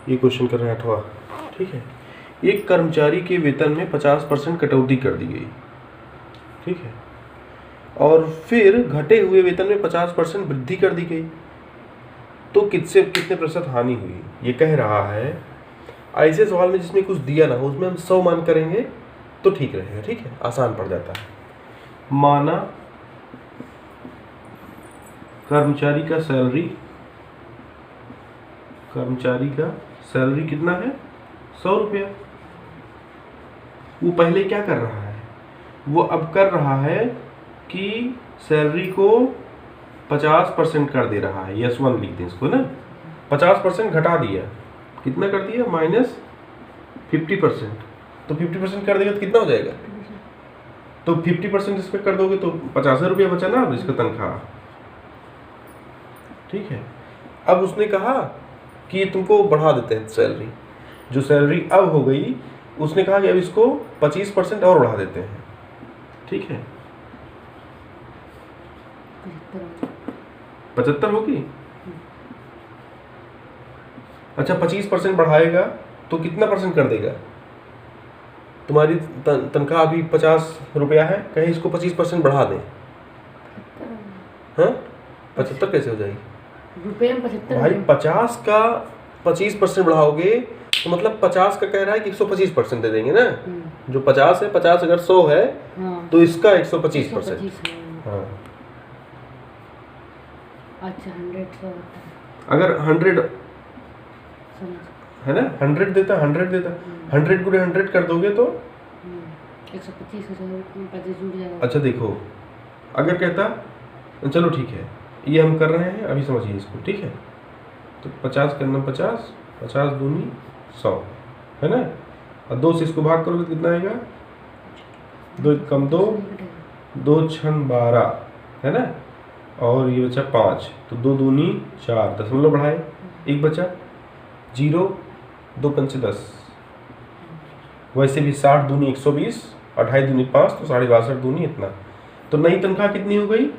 ये क्वेश्चन कर रहे हैं 8वां। ठीक है, एक कर्मचारी के वेतन में 50% कटौती कर दी गई। ठीक है, और फिर घटे हुए वेतन में 50% वृद्धि कर दी गई, तो कितने प्रतिशत हानि हुई? ये कह रहा है ऐसे सवाल में जिसमें कुछ दिया ना हो उसमें हम 100 मान करेंगे तो ठीक रहेगा। ठीक है, आसान पड़ जाता है। माना कर्मचारी का सैलरी कितना है? 100 रुपया। वो पहले क्या कर रहा है? वो अब कर रहा है कि सैलरी को 50% कर दे रहा है। यस1 लिख दें इसको ना, 50% घटा दिया। कितना कर दिया? -50%। तो 50% कर देगा तो कितना हो जाएगा? तो 50% इस पर कर दोगे तो 50 रुपया बचा ना अब इसका तनख्वाह। ठीक है, अब उसने कहा कि तुमको बढ़ा देते हैं सैलरी। जो सैलरी अब हो गई उसने कहा कि अब इसको 25% और बढ़ा देते हैं। ठीक है, 75 होगी। अच्छा, 25% बढ़ाएगा तो कितना परसेंट कर देगा? तुम्हारी तनख्वाह अभी 50 रुपया है, कहीं इसको 25% बढ़ा दें। हाँ, 75 कैसे हो जाएगी रुपये में? 75 भाई 50 का 25% बढ़ाओगे तो मतलब 50 का कह रहा है कि 125% दे देंगे ना। जो 50 है, 50 अगर 100 है तो इसका 125%। हाँ, अच्छा 100 अगर 100 है ना, 100 देता 100 गुणे 100 कर दोगे तो 125 जुड़ जाएगा। अच्छा देखो, अगर कहता, चलो ठीक है ये हम कर रहे हैं अभी, समझिए इसको। ठीक है, तो 50 करना 50 दूनी 100 है ना, और 2 से इसको भाग करोगे तो कितना आएगा? 2 कम 2, 2 छन 12 है ना, और ये बचा 5, तो 2 दूनी 4, दशमलव बढ़ाए, 1 बचा, 0, 2 पंचे 10। वैसे भी 60 दूनी 120, 28 दूनी 5, तो 62.5 दूनी इतना। तो नई तनख्वाह कितनी हो गई?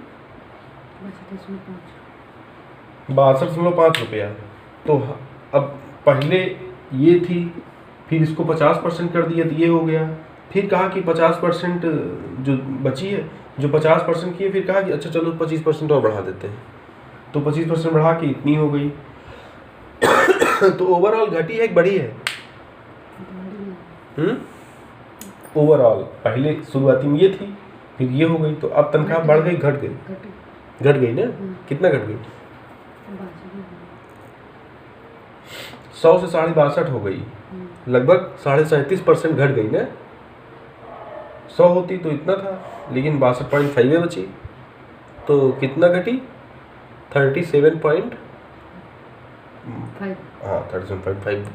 62.5 रुपया। तो अब पहले ये थी, फिर इसको 50% कर दिया तो ये हो गया। फिर कहा कि 50% जो बची है, जो 50% की है, फिर कहा कि अच्छा चलो 25% और बढ़ा देते हैं, तो 25% बढ़ा के इतनी हो गई। तो ओवरऑल घटी है कि बढ़ी है? ओवरऑल पहले शुरुआती में ये थी, फिर ये हो गई, तो अब तनख्वाह बढ़ गई घट गई? घट गई ना। कितना घट गई? 100 से 62.5 हो गई, लगभग 37.5% घट गई ना। 100 होती तो इतना था, लेकिन 62.5 बची, तो कितना घटी? 37.5। हाँ, 37.5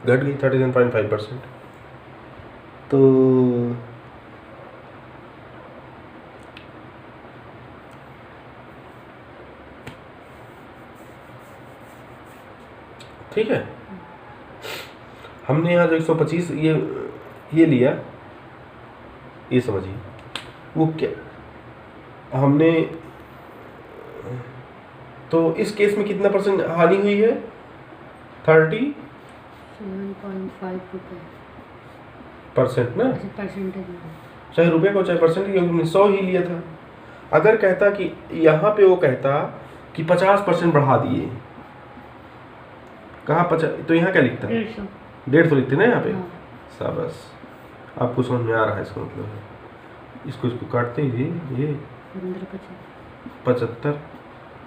घट गई, 37.5%। तो ठीक है, हमने यहाँ जो 125 ये लिया, ये समझिए वो क्या हमने, तो इस केस में कितना परसेंट हानि हुई है? 37.5% ना, चाहे रुपये को चाहे परसेंट, क्योंकि हमने 100 ही लिया था। अगर कहता कि यहाँ पे वो कहता कि 50% बढ़ा दिए, कहाँ 50, तो यहाँ क्या लिखता? 150 लिखते ना यहाँ पे। शाबाश, आपको समझ में आ रहा है इसका मतलब है। इसको काटते ही ये 75,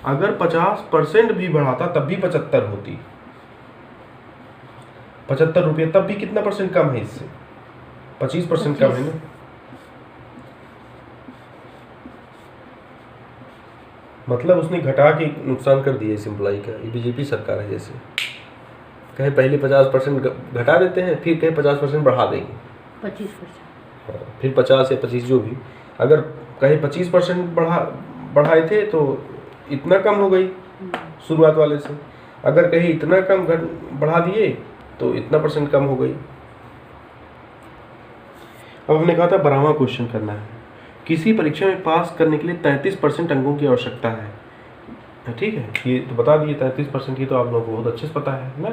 अगर 50% भी बढ़ाता तब भी 75 होती। 75 रुपये, तब भी कितना परसेंट कम है इससे? 25% कम है ना। मतलब उसने घटा के नुकसान कर दिया इस एम्प्लॉय का। ये बीजेपी सरकार है, जैसे कहे पहले 50% घटा देते हैं, फिर कहे 50% बढ़ा देंगे, 25%, फिर 50 या 25 जो भी, अगर कहे 25% बढ़ाए थे तो इतना कम हो गई शुरुआत वाले से, अगर कहीं इतना कम बढ़ा दिए तो इतना परसेंट कम हो गई। अब हमने कहा था 12वां क्वेश्चन करना है। किसी परीक्षा में पास करने के लिए 33% अंकों की आवश्यकता है। ठीक है, ये तो बता दिए 33% की, तो आप लोगों को बहुत अच्छे से पता है ना।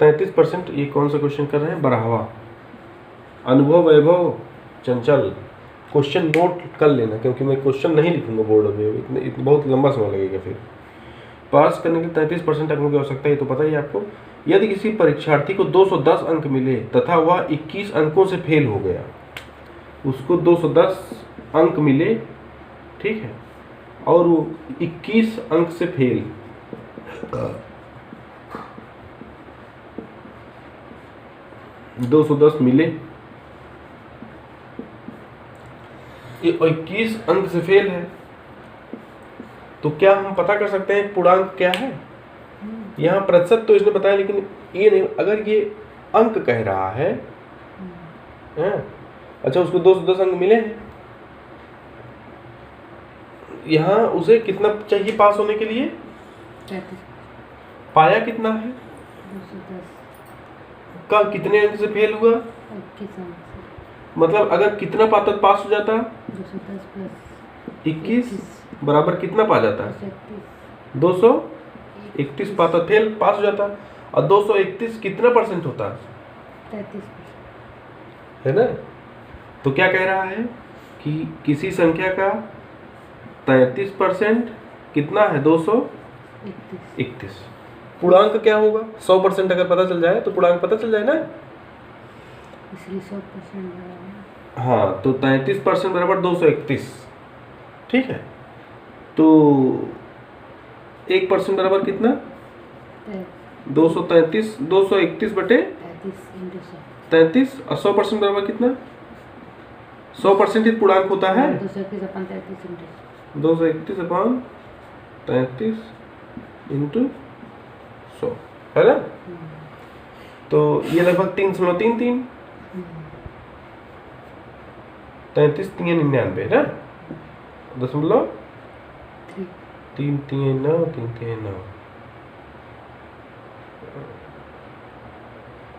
33%। ये कौन सा क्वेश्चन कर रहे हैं? बराहवा। अनुभव, वैभव, चंचल। क्वेश्चन नोट कर लेना, क्योंकि मैं क्वेश्चन नहीं लिखूंगा बोर्ड में, इतने बहुत लंबा समय लगेगा। फिर पास करने के लिए 33% अंकों की आवश्यकता है, तो पता ही आपको। यदि किसी परीक्षार्थी को 210 अंक मिले तथा वह 21 अंकों से फेल हो गया, उसको 210 अंक मिले, ठीक है, और वो 21 अंक से फेल, दो 210 मिले, ये 21 अंक से फेल है, तो क्या हम पता कर सकते हैं पूर्णांक क्या है? यहाँ प्रतिशत तो इसने बताया, लेकिन ये नहीं, अगर ये अंक कह रहा है, अच्छा उसको 210 अंक मिले हैं, यहाँ उसे कितना चाहिए पास होने के लिए? 33, पाया कितना है? 210, का कितने अंक से फेल हुआ? 21 अंक से। मतलब अगर कितना पाता तो पास हो जाता? 210 प्लस 21 बराबर कितना पा जाता? 231 पाता, फेल, पास हो जाता। और 231 कितना परसेंट होता? 33%। है ना? तो क्या कह रहा है कि किसी संख्या का 33% कितना है? 231। पूर्णांक क्या होगा? 100% अगर पता चल जाए तो पूर्णांक पता चल जाए ना, इसलिए 100% बराबर। हाँ, तो 33% बराबर 231, ठीक है। तो 1% बराबर कितना? 233, 231 बटे 33, और 100% बराबर कितना? 100% ही पूर्णांक होता है। 231 अपॉन 33 इंटू 100, है ना? तो ये लगभग 3.33, 33 3 99 ना, 0.339।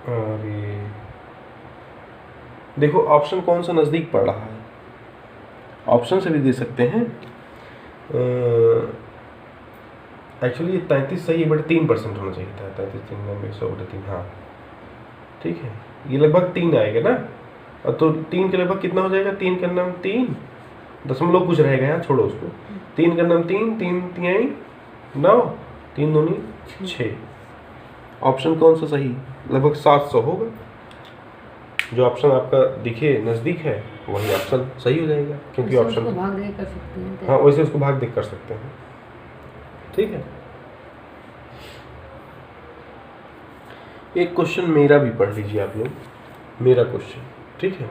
अरे देखो ऑप्शन कौन सा नजदीक पड़ रहा है, ऑप्शन से भी दे सकते हैं। एक्चुअली ये 33 सही है, बट 3% होना चाहिए था। 33 3 हाँ ठीक है, ये लगभग 3 आएगा ना। और तो 3 के लगभग कितना हो जाएगा? 3 का नाम 3 दशमलव कुछ रहेगा यहाँ, छोड़ो उसको। 3 का नाम 3 3 3 9 3 दूनी 6। ऑप्शन कौन सा सही? लगभग 700 होगा। जो ऑप्शन आपका दिखे नज़दीक है वही ऑप्शन सही हो जाएगा, क्योंकि ऑप्शन भाग दे कर सकते हैं। हाँ, वैसे उसको भाग देख कर सकते हैं, ठीक है। एक क्वेश्चन मेरा भी पढ़ लीजिए आप लोग, मेरा क्वेश्चन, ठीक है।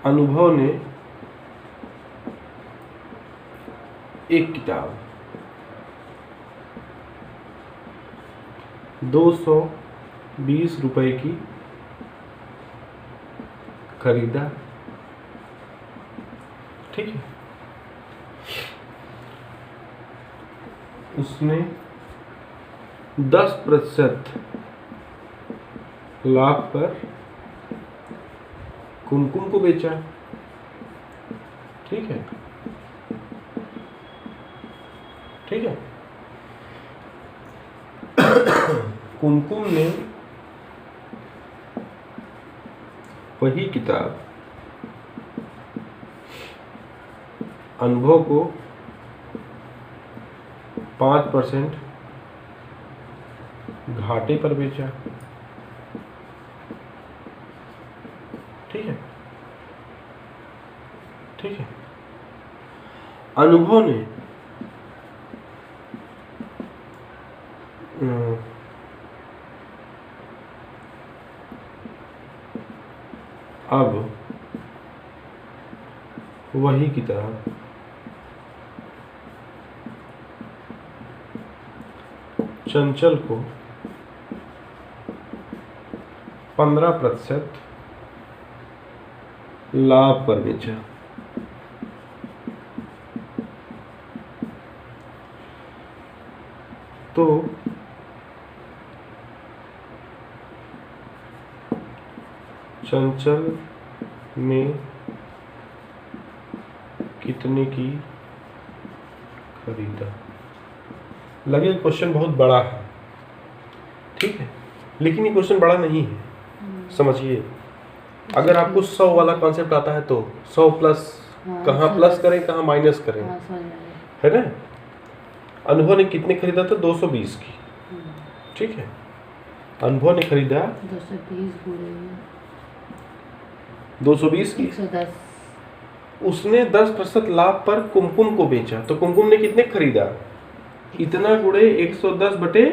अनुभव ने एक किताब 220 रुपए की खरीदा, ठीक है। उसने 10% लाभ पर कुमकुम को बेचा, ठीक है, ठीक है। कुमकुम ने वही किताब अनुभव को 5% घाटे पर बेचा, ठीक है, ठीक है। अनुभव ने अब वही किताब चंचल को 15% लाभ पर बेचा, तो चंचल ने कितने की खरीदा? लगे क्वेश्चन बहुत बड़ा है, ठीक है, लेकिन ये क्वेश्चन बड़ा नहीं है। समझिए, अगर आपको 100 वाला कॉन्सेप्ट आता है तो 100 प्लस हाँ, कहाँ 110 प्लस करें कहाँ माइनस करें, हाँ समझ में आया। है ना। अनुभव ने कितने खरीदा था? 220 की, ठीक है। अनुभव ने खरीदा 220 गुणे 220 की, 110। उसने 10% लाभ पर कुमकुम को बेचा, तो कुमकुम ने कितने खरीदा? इतना गुणे 110 बटे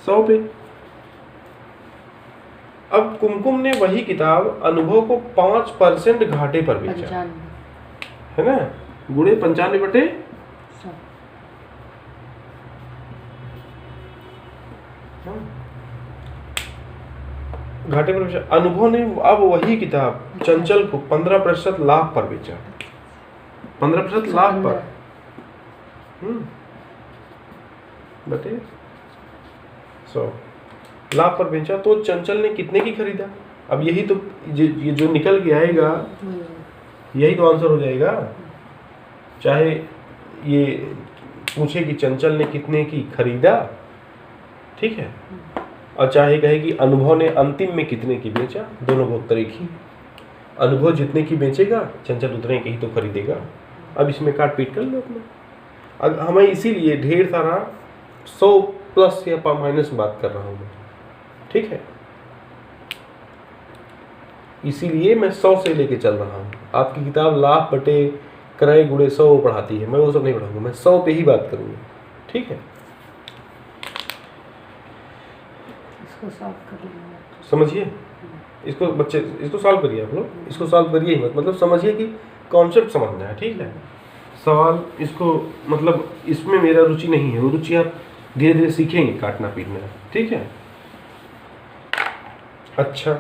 100 पे। अब कुमकुम ने वही किताब अनुभव को 5% घाटे पर बेचा, 95 है ना, गुणे 95 बटे 100। घाटे पर बेचा। अनुभव ने अब वही किताब चंचल को 15% लाभ पर बेचा, 15% लाभ पर बटे 100 लाभ पर बेचा, तो चंचल ने कितने की खरीदा? अब यही तो ये जो निकल के आएगा यही तो आंसर हो जाएगा। चाहे ये पूछे कि चंचल ने कितने की खरीदा, ठीक है, और चाहे कहे कि अनुभव ने अंतिम में कितने की बेचा, दोनों को उत्तर एक ही। अनुभव जितने की बेचेगा चंचल उतने की ही तो खरीदेगा। अब इसमें काट पीट कर लो अपना। अब हमें इसीलिए ढेर सारा 100 प्लस या माइनस बात कर रहा हूँ मैं, ठीक है, इसीलिए मैं 100 से लेके चल रहा हूँ। आपकी किताब लाभ बटे क्रय गुणे 100 पढ़ाती है, मैं वो सब नहीं पढ़ाऊंगा, मैं 100 पे ही बात करूँगा, ठीक है। इसको सॉल्व कर लेंगे, समझिए, इसको बच्चे इसको सॉल्व करिए, आप लोग इसको सॉल्व करिए ही मत, मतलब समझिए कि कॉन्सेप्ट समझना है, ठीक है। सवाल इसको मतलब इसमें मेरा रुचि नहीं है, वो रुचि आप धीरे धीरे सीखेंगे काटना पीटना, ठीक है। अच्छा,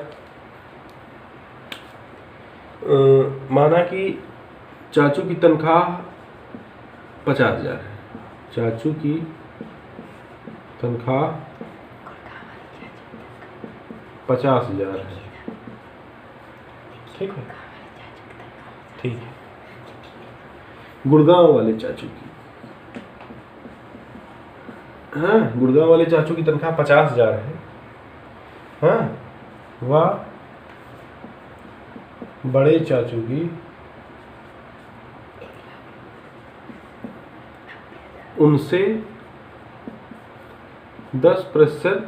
माना कि चाचू की तनख्वाह 50,000 है, चाचू की तनख्वाह 50,000 है, ठीक है, ठीक है। गुड़गांव वाले चाचू की, हाँ, गुड़गांव वाले चाचू की तनख्वाह 50,000 है, हाँ, वह बड़े चाचू की उनसे 10%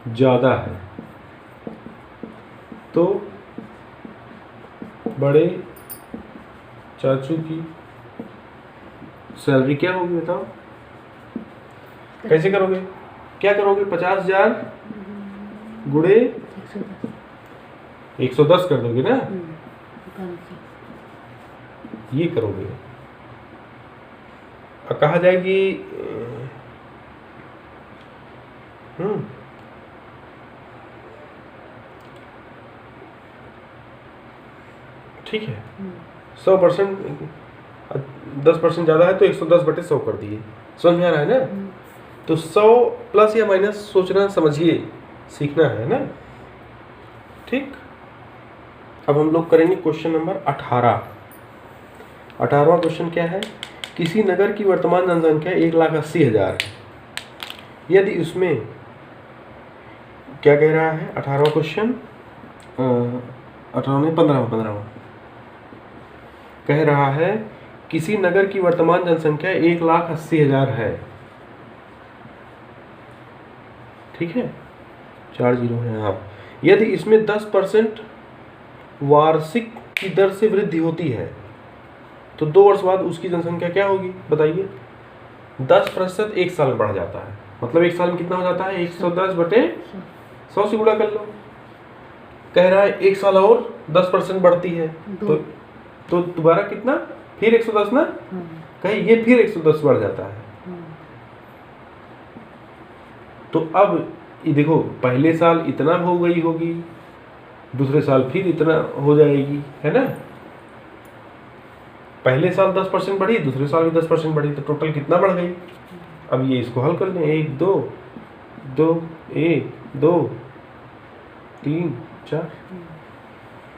ज़्यादा है, तो बड़े चाचू की सैलरी क्या होगी बताओ? कैसे करोगे? क्या करोगे? 50,000 गुणे 110 कर दोगे ना, ये करोगे। और कहा जाएगी ठीक है, 100% 10% ज़्यादा है तो 110 बटे 100 कर दिए, समझ में आ रहा है ना। तो 100 प्लस या माइनस सोचना समझिए सीखना है ना, ठीक। अब हम लोग करेंगे क्वेश्चन नंबर 18। 18वां क्वेश्चन क्या है? किसी नगर की वर्तमान जनसंख्या 1,80,000 है, यदि उसमें क्या कह रहा है? 18वां क्वेश्चन 18 में 15वां कह रहा है किसी नगर की वर्तमान जनसंख्या 1,80,000 है, ठीक है, 4 जीरो है, हाँ। यदि इसमें 10% वार्षिक की दर से वृद्धि होती है तो 2 वर्ष बाद उसकी जनसंख्या क्या होगी बताइए? 10% एक साल में बढ़ जाता है, मतलब एक साल में कितना हो जाता है? 110 बटे 100 से गुणा कर लो। कह रहा है एक साल और 10% बढ़ती है, तो दोबारा कितना? फिर 110 ना, कहीं ये फिर 110 बढ़ जाता है। तो अब ये देखो, पहले साल इतना हो गई होगी, दूसरे साल फिर इतना हो जाएगी, है ना। पहले साल 10% बढ़ी, दूसरे साल भी 10% बढ़ी, तो टोटल कितना बढ़ गई? अब ये इसको हल कर लें, 1 2 2 1 2 3 4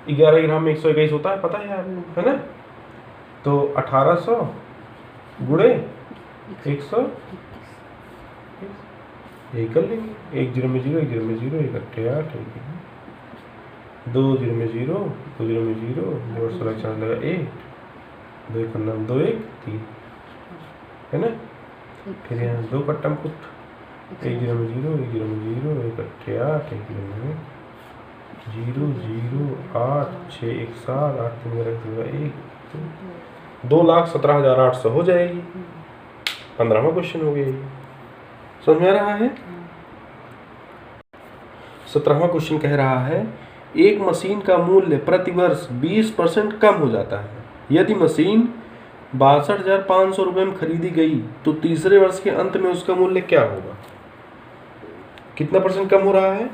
11 ग्राम में 121 होता है, पता है आपको, है ना। तो 1800 गुणे 100 यही कर लेंगे। 1 0 में 0, 1 0 में 0, 1 8 8, 2 0 में 0, 2 0 में 0, 2 16 4 लगा 1, 2 1 9 2 1 3, है ना। फिर यहाँ 2 का टर्म पुट, 1 0 में 0, 1 0 में 0, 1 8 8, 1 0 में 0 0 8 6 1 7 8 3 लगा 1, 2,17,800 हो जाएगी। 15वां क्वेश्चन हो गया ये। समझ में आ रहा है। 17वां क्वेश्चन कह रहा है एक मशीन का मूल्य प्रति वर्ष 20% कम हो जाता है। यदि मशीन 62,500 रुपये में खरीदी गई तो तीसरे वर्ष के अंत में उसका मूल्य क्या होगा। कितना परसेंट कम हो रहा है?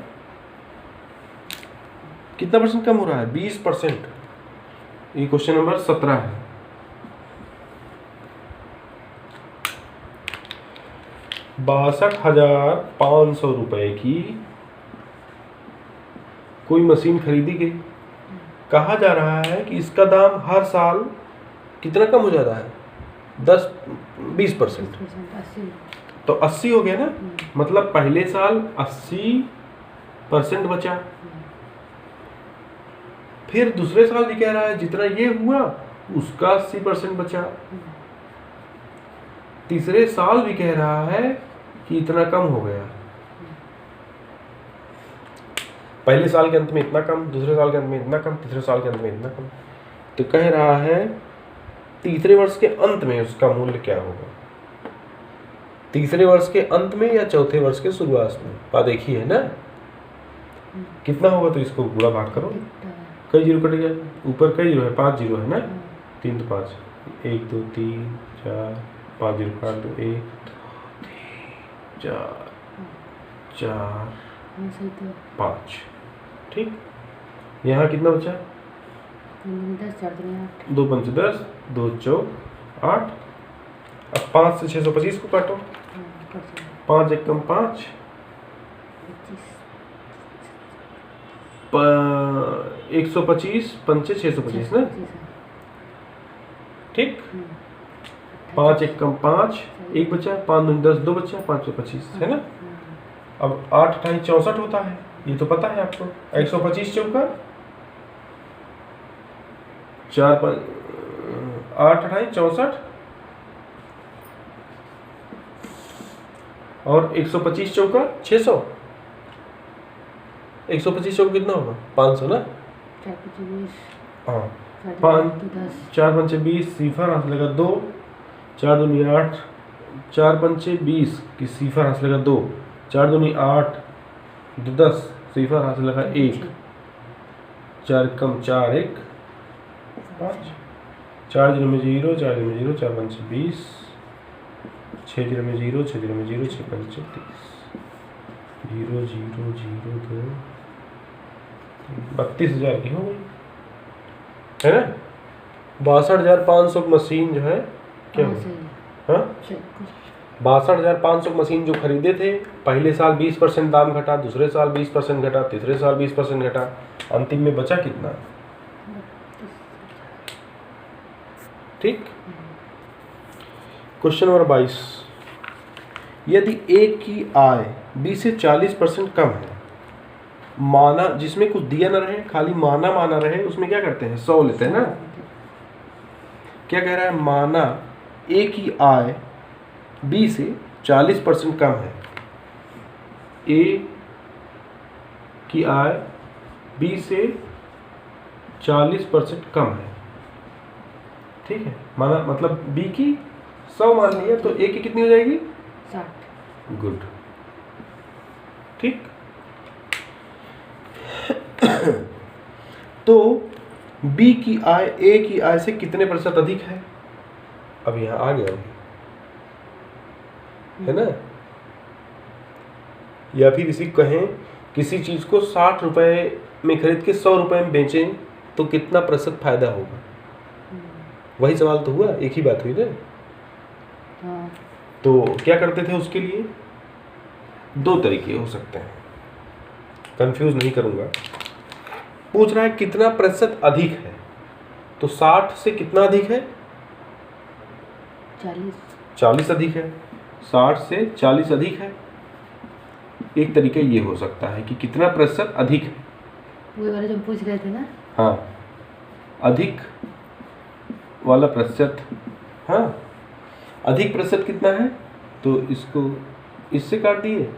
कितना परसेंट कम हो रहा है? 20%। ये क्वेश्चन नंबर 17 है। ₹62,500 की कोई मशीन खरीदी गई। कहा जा रहा है कि इसका दाम हर साल कितना कम हो जाता है? 20%। तो 80 हो गया ना। मतलब पहले साल 80% बचा, फिर दूसरे साल भी कह रहा है जितना ये हुआ उसका 80% बचा, तीसरे साल भी कह रहा है कि इतना कम हो गया। पहले साल के अंत में इतना कम, दूसरे साल के अंत में इतना कम, तीसरे साल के अंत में इतना कम। तो कह रहा है तीसरे वर्ष के अंत में उसका मूल्य क्या होगा। तीसरे वर्ष के अंत में या चौथे वर्ष के शुरुआत में। बात एक ही है ना। कितना होगा तो इसको गुणा भाग करो। कई जीरो कट गया, ऊपर कई जीरो है, 5 जीरो है ना। 3 तो 5, 1 2 3 4 5 जीरो काट दो, 1 2 3 4 5। ठीक। यहाँ कितना बचा? 2 5 10, 2 4 8। अब 5 से 625 को काटो। 5 1 कम 5, 125 पंचे 625 ना। ठीक। 5 1 कम 5, 1 बचा, 5 2 10, 2 बचा, 5 25 है ना। अब 8 28 64 होता है, ये तो पता है आपको। 125 चौका 4 8 28 64 और 125 चौका 600। 125 चौका कितना होगा? 500 ना। हाँ, 4 पंचे 20, सीफर हाथ लगा 2, 4 दूनी 8, 4 पंचे 20 की सीफर हाथ लगा 2, 4 दूनी 8, 10 सीफर हाथ लगा 1, 4 कम 4 1 5, 4 जीरो में 0, 4 जीरो में 0, 4 पंचे 20, 6 जीरो में 0, 6 जीरो में 0, 6 पंचे 30, 0 0 0 2 32,000 की हो गई, है ना। 62,500 मशीन जो है क्या हुई? हाँ, 62,500 मशीन जो खरीदे थे, पहले साल 20% दाम घटा, दूसरे साल 20% घटा, तीसरे साल 20% घटा, अंतिम में बचा कितना? ठीक। Question number 22। यदि ए की आय 20 से 40% कम है, माना, जिसमें कुछ दिया ना रहे, खाली माना माना रहे, उसमें क्या करते हैं? 100 लेते हैं ना। क्या कह रहा है? माना ए की आय 20 से 40% कम है। ए की आय 20 से 40% कम है। ठीक है। माना मतलब बी की 100 मान लिया, तो ए की कितनी हो जाएगी? 60। गुड। ठीक। तो बी की आय ए की आय से कितने प्रतिशत अधिक है? अब यहां आ गया है ना। या फिर इसी कहें, किसी चीज को 60 रुपए में खरीद के 100 रुपए में बेचें तो कितना प्रतिशत फायदा होगा? वही सवाल तो हुआ, एक ही बात हुई ना। हाँ। तो क्या करते थे उसके लिए? 2 तरीके हो सकते हैं, कंफ्यूज नहीं करूंगा। पूछ रहा है कितना प्रतिशत अधिक है, तो 60 से कितना अधिक है? 40। 40 अधिक है, 60 से 40 अधिक है। एक तरीका ये हो सकता है कि कितना प्रतिशत अधिक है। वही वाले जो हम पूछ रहे थे ना। हाँ, अधिक वाला प्रतिशत। हाँ, अधिक प्रतिशत कितना है, तो इसको इससे काट दिए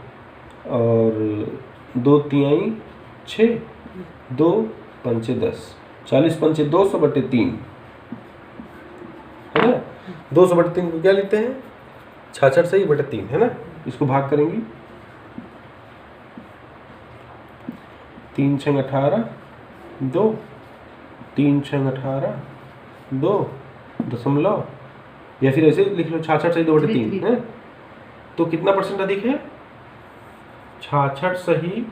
और 2 तिहाई 6, 2 पंचे 10, 40 पंचे 200/3 है ना। 200/3 को क्या लेते हैं, 66 सही बटे 3 है ना। इसको भाग करेंगे, 3 छंग 18, 2, 3 छंग 18, 2 दशमलव, या फिर ऐसे लिख लो 66 सही 2/3 है। तो कितना परसेंट अधिक है, 66 सही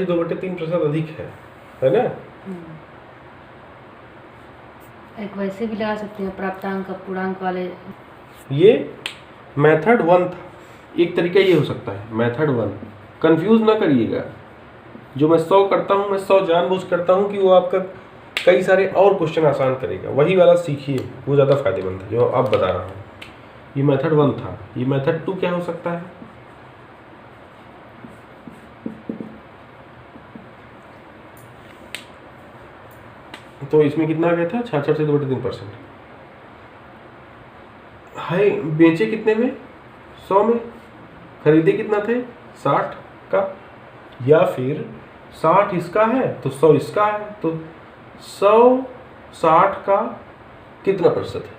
2/3% अधिक है ना। एक वैसे भी लगा सकते हैं, प्राप्तांक अपूर्णांक वाले। ये मेथड 1 था। एक तरीका ये हो सकता है, मेथड 1। कंफ्यूज ना करिएगा, जो मैं 100 करता हूँ, मैं 100 जानबूझ करता हूँ कि वो आपका कई सारे और क्वेश्चन आसान करेगा। वही वाला सीखिए, वो ज़्यादा फायदेमंद है जो अब बता रहा हूँ। ये मेथड 1 था। ये मेथड 2 क्या हो सकता है, तो इसमें कितना आ गया था, 66 से 2/3% है। बेचे कितने में, 100 में। खरीदे कितना थे, 60 का। या फिर 60 इसका है तो 100 इसका है, तो 100 60 का कितना प्रतिशत है,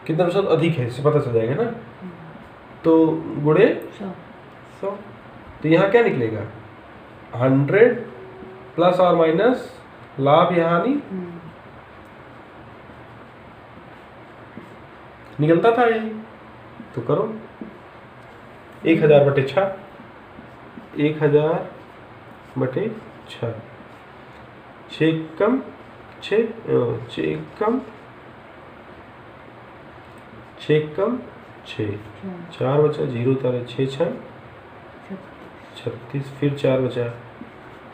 कितना प्रतिशत अधिक है, इससे पता चल जाएगा ना। तो गुणे 100। तो यहाँ क्या निकलेगा, 100 प्लस और माइनस लाभ या हानि निकलता था यही। तो करो 1000/6, 1000/6, 6 कम 6, 6 कम 6 कम 6, 4 बचा, 0 तारे 6 छन 36, फिर 4 बचा,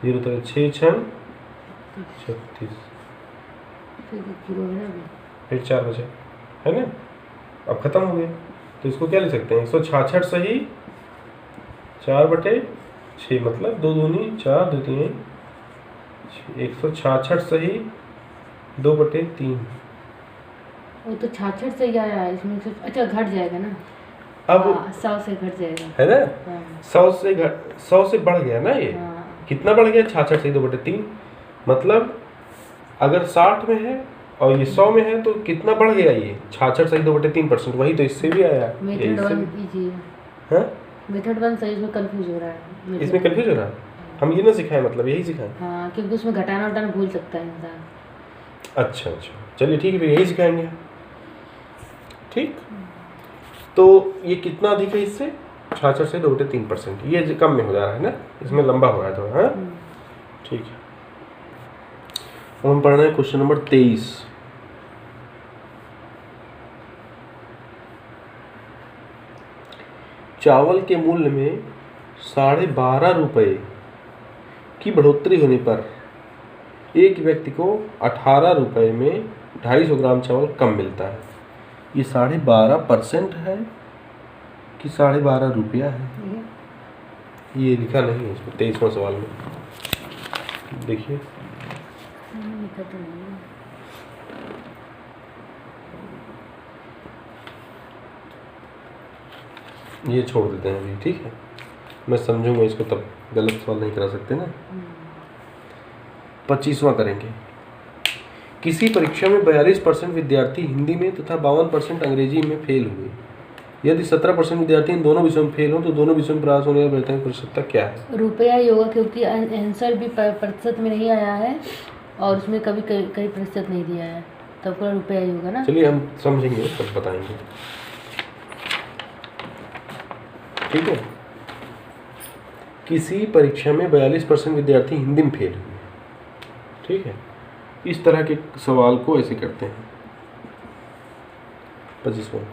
0 तारे 6 छन 36, फिर 4 बचा है ना। अब खत्म हो गया। तो इसको क्या लिख सकते हैं, 166 सही 4/6, मतलब 2 दूनी 4, 2 तीन 166 सही 2/3। वो तो 66 से ही आया है इसमें। अच्छा, घट जाएगा ना अब 100 से घट जाएगा है ना। हाँ। 100 से बढ़ गया ना ये। हाँ। कितना बढ़ गया, 66 सही 2/3। मतलब अगर 60 में है और ये 100 में है तो कितना बढ़ गया, ये 66 सही 2/3%। वही तो इससे भी आया। मेथड 1 इजी है। हाँ, मेथड 1 सही, इसमें कंफ्यूज हो रहा है। इसमें कंफ्यूज हो रहा है। हम ये ना सिखाएं, मतलब यही सिखाएं। हाँ, क्योंकि उसमें घटाना उठाना भूल सकता है इंसान। अच्छा, चलिए ठीक है, फिर यही सिखाएंगे। ठीक, तो ये कितना अधिक है इससे, 66 से 2/3%। ये कम में हो जा रहा है ना, इसमें लंबा हो रहा है थोड़ा। हाँ, ठीक है। अब हम पढ़ रहे हैं क्वेश्चन नंबर 23। चावल के मूल्य में 12.5 रुपये की बढ़ोतरी होने पर एक व्यक्ति को 18 रुपये में 250 ग्राम चावल कम मिलता है। ये 12.5% है कि 12.5 रुपया है, ये लिखा नहीं है इसमें 23वां सवाल में। देखिए, ये छोड़ देते हैं अभी, ठीक है। मैं समझूंगा इसको, तब गलत सवाल नहीं करा सकते ना। 25वां करेंगे। किसी परीक्षा में 42% विद्यार्थी हिंदी में तथा 52% अंग्रेजी में फेल हुए। यदि 17% विद्यार्थी इन दोनों विषयों में फेल हो तो दोनों विषयों में पास होने का प्रतिशतता क्या है। रुपया ही होगा, क्योंकि आंसर भी प्रतिशत में नहीं आया है और उसमें कभी कई प्रतिशत नहीं दिया है, तब पूरा रुपया ही होगा ना। चलिए हम समझेंगे तब बताएंगे, ठीक है। किसी परीक्षा में 42% विद्यार्थी हिंदी में फेल हुए, ठीक है। इस तरह के सवाल को ऐसे करते हैं। 25वां,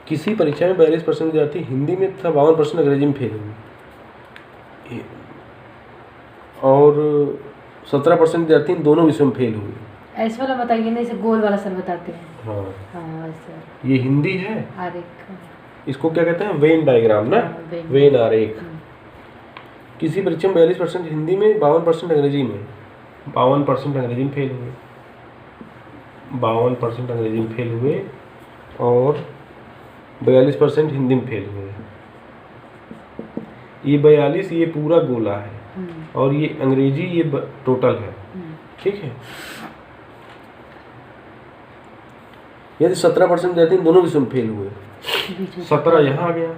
किसी परीक्षा में 42% विद्यार्थी हिंदी में तथा 52% अंग्रेजी में फेल हुए और 17% विद्यार्थी इन दोनों विषयों में फेल हुए। ऐसे वाला बताइए ना, इसे गोल वाला सर बताते हैं। हाँ, हाँ वैसे ये हिंदी है। आरेख। इसको क्या कहते हैं? वेन डायग्राम ना, हाँ, वेन। वेन आरेख। किसी परीक्षा में 42% हिंदी में, 52% अंग्रेजी में। 52% अंग्रेजी में फेल हुए, 52% अंग्रेजी में फेल हुए और 42% हिंदी में फेल हुए। ये 42 ये पूरा गोला है और ये अंग्रेजी ये टोटल है, ठीक है। यदि 17% विद्यार्थी दोनों विषयों में फेल हुए, 17 यहाँ आ गया,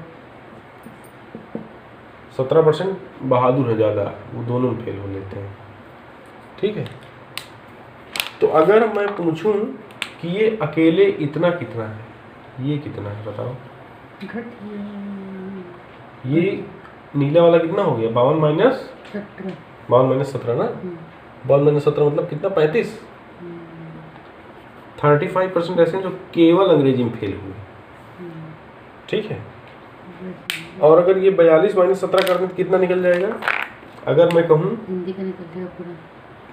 17% बहादुर है ज़्यादा, वो दोनों में फेल हो लेते हैं, ठीक है। तो अगर मैं पूछूं कि ये अकेले इतना कितना है, ये कितना है बताओ? ये नीला वाला कितना हो गया? 52 माइनस 17 ना, 52 माइनस 17 मतलब कितना? 35। 35% ऐसे हैं जो केवल अंग्रेजी में फेल हुए, ठीक है। और अगर ये 42 माइनस 17 करते तो कितना निकल जाएगा? अगर मैं कहूँ हिंदी का निकल जाएगा पूरा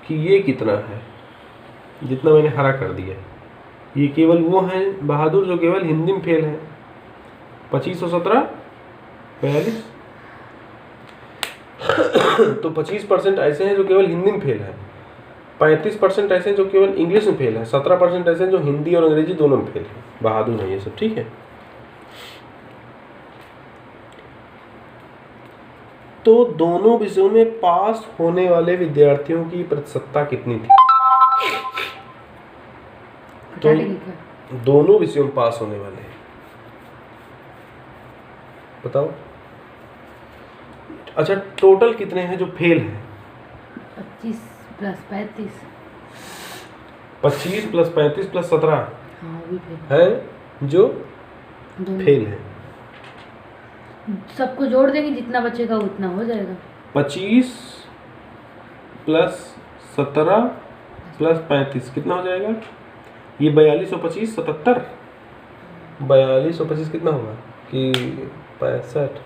कि ये कितना है, जितना मैंने हरा कर दिया, ये केवल वो हैं बहादुर जो केवल हिंदी में फेल हैं। 25 और 17 42 तो 25% ऐसे हैं जो केवल हिंदी में फेल हैं, 35% ऐसे हैं जो केवल इंग्लिश में फेल हैं, 17% ऐसे हैं जो हिंदी और अंग्रेजी दोनों में फेल हैं। बहादुर हैं ये सब, ठीक है। तो दोनों विषयों में पास होने वाले विद्यार्थियों की प्रतिशतता कितनी थी? तो दोनों विषयों में पास होने वाले बताओ। अच्छा, टोटल कितने हैं जो फेल हैं? 25 प्लस 35। 25 प्लस 35 प्लस 17 हाँ, भी फेल है जो फेल है। सबको जोड़ देंगे, जितना बचेगा उतना हो जाएगा। 25 प्लस 17 प्लस 35 कितना हो जाएगा? ये 42 और 25 77। 42 और 25 कितना होगा कि 65।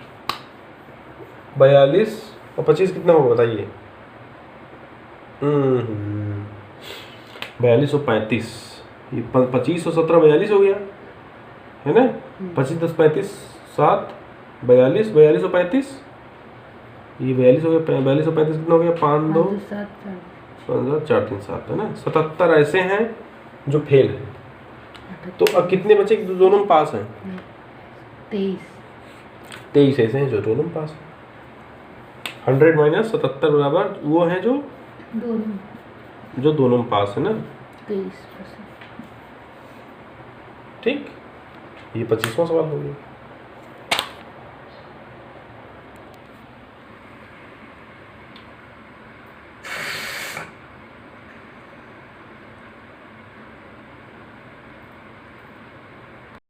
42 और 25 कितना होगा बताइए? 42 और 35, ये 25 और 17 42 हो गया है ना। 25 10 35 7 42, 42 और 35 ये 42 हो गया। 42 और 35 कितना हो गया? 5 2 4 3 7 है ना। 77 ऐसे हैं जो फेल हैं। तो अब कितने बचे दोनों में पास हैं? 23 ऐसे हैं जो दोनों में पास हैं। 100 माइनस 77 बराबर वो हैं जो दोनों में पास है ना, 23%। ठीक। ये 25वां सवाल हो गया।